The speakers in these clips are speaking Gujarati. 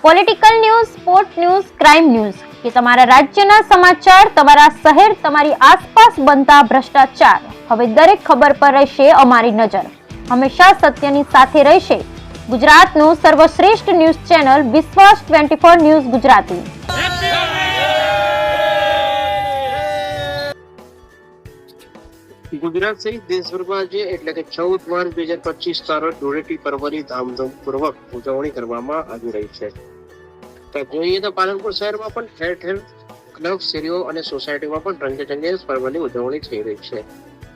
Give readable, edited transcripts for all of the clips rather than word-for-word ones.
Political news, sport news, crime news કે તમારા રાજ્યના સમાચાર, તમારા શહેર, તમારી આસપાસ બનતા ભ્રષ્ટાચાર, હવે દરેક ખબર પર રહેશે અમારી નજર. હંમેશા સત્યની સાથે રહેશે ગુજરાતનું સર્વશ્રેષ્ઠ ન્યૂઝ ચેનલ વિશ્વાસ 24 ન્યૂઝ ગુજરાતી. ગુજરાત સહિત દેશભરમાં આજે એટલે કે 14 માર્ચ 2025 તારીખ ધૂળેટી પર્વની ધામધૂમપૂર્વક ઉજવણી કરવામાં આવી રહી છે. તો જોઈએ તો પાલનપુર શહેરમાં પણ ઠેર ઠેર ક્લબ, શેરીઓ અને સોસાયટીમાં પણ રંગેચંગે પર્વની ઉજવણી થઈ રહી છે.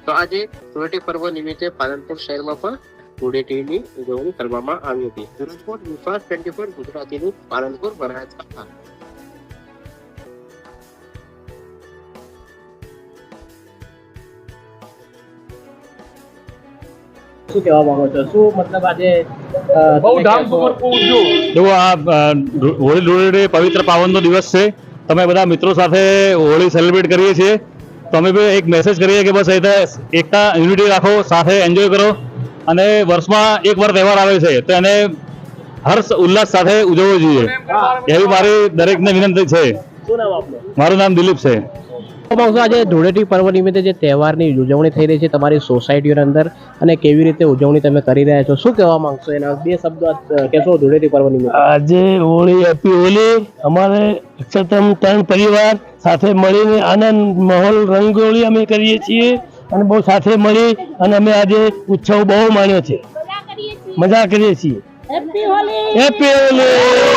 તો આજે ધૂળેટી પર્વ નિમિત્તે પાલનપુર શહેરમાં પણ ધૂળેટીની ઉજવણી કરવામાં આવી હતી. રિપોર્ટ વિશ્વાસ 24 ગુજરાતીનું પાલનપુર બનાસકાંઠા. શું કહેવા માંગો છો? શું મતલબ આજે બહુ ધામપૂર્વક જો આ હોળી ધૂળેટી પવિત્ર પાવનનો દિવસ છે. તમે બધા મિત્રો સાથે હોળી સેલિબ્રેટ કરીએ છીએ. તો અમે બી એક મેસેજ કરીએ કે બસ એકતા યુનિટી રાખો, સાથે એન્જોય કરો અને વર્ષમાં એક વાર તહેવાર આવે છે તો એને હર્ષ ઉલ્લાસ સાથે ઉજવવો જોઈએ એવી મારી દરેકને વિનંતી છે. શું નામ આપનું? મારું નામ દિલીપ છે. આજે ધૂળેટી પર્વ નિમિત્તે જે તહેવારની ઉજવણી થઈ રહી છે તમારી સોસાયટીઓની અંદર, અને કેવી રીતે ઉજવણી તમે કરી રહ્યા છો, શું કહેવા માંગશો? એના બે શબ્દો કહેશો ધૂળેટી પર્વ નિમિત્તે. આજે હોળી, હેપી હોળી. અમારે અક્ષરતમ 3 પરિવાર સાથે મળીને આનંદ માહોલ રંગોળી અમે કરીએ છીએ અને બહુ સાથે મળી અને અમે આજે ઉત્સવ બહુ માણ્યો છે, મજા કરીએ છીએ. હેપી હોળી.